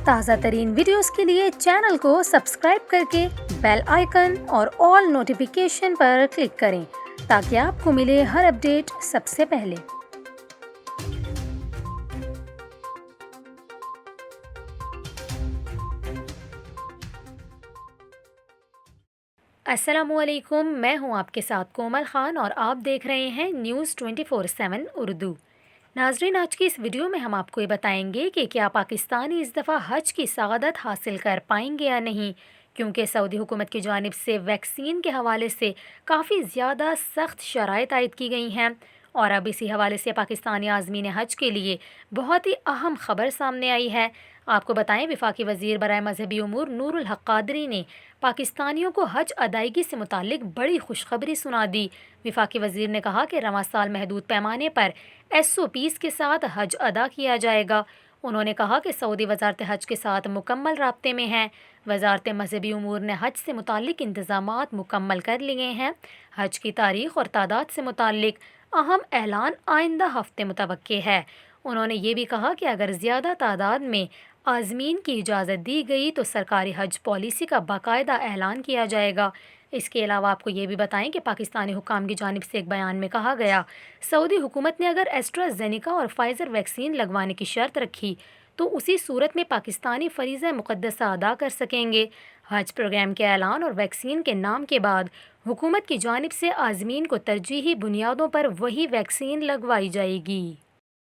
تازہ ترین ویڈیوز کے لیے چینل کو سبسکرائب کر کے بیل آئیکن اور آل نوٹیفیکیشن پر کلک کریں تاکہ آپ کو ملے ہر اپڈیٹ سب سے پہلے۔ السلام علیکم، میں ہوں آپ کے ساتھ کومل خان اور آپ دیکھ رہے ہیں نیوز 24/7 اردو۔ ناظرین، آج کی اس ویڈیو میں ہم آپ کو یہ بتائیں گے کہ کیا پاکستانی اس دفعہ حج کی سعادت حاصل کر پائیں گے یا نہیں، کیونکہ سعودی حکومت کی جانب سے ویکسین کے حوالے سے کافی زیادہ سخت شرائط عائد کی گئی ہیں، اور اب اسی حوالے سے پاکستانی عازمین حج کے لیے بہت ہی اہم خبر سامنے آئی ہے۔ آپ کو بتائیں، وفاقی وزیر برائے مذہبی امور نور الحق قادری نے پاکستانیوں کو حج ادائیگی سے متعلق بڑی خوشخبری سنا دی۔ وفاقی وزیر نے کہا کہ رواں سال محدود پیمانے پر SOPs کے ساتھ حج ادا کیا جائے گا۔ انہوں نے کہا کہ سعودی وزارت حج کے ساتھ مکمل رابطے میں ہے۔ وزارت مذہبی امور نے حج سے متعلق انتظامات مکمل کر لیے ہیں۔ حج کی تاریخ اور تعداد سے متعلق اہم اعلان آئندہ ہفتے متوقع ہے۔ انہوں نے یہ بھی کہا کہ اگر زیادہ تعداد میں عازمین کی اجازت دی گئی تو سرکاری حج پالیسی کا باقاعدہ اعلان کیا جائے گا۔ اس کے علاوہ آپ کو یہ بھی بتائیں کہ پاکستانی حکام کی جانب سے ایک بیان میں کہا گیا، سعودی حکومت نے اگر ایسٹرازینیکا اور فائزر ویکسین لگوانے کی شرط رکھی تو اسی صورت میں پاکستانی فریضہ مقدسہ ادا کر سکیں گے۔ حج پروگرام کے اعلان اور ویکسین کے نام کے بعد حکومت کی جانب سے عازمین کو ترجیحی بنیادوں پر وہی ویکسین لگوائی جائے گی۔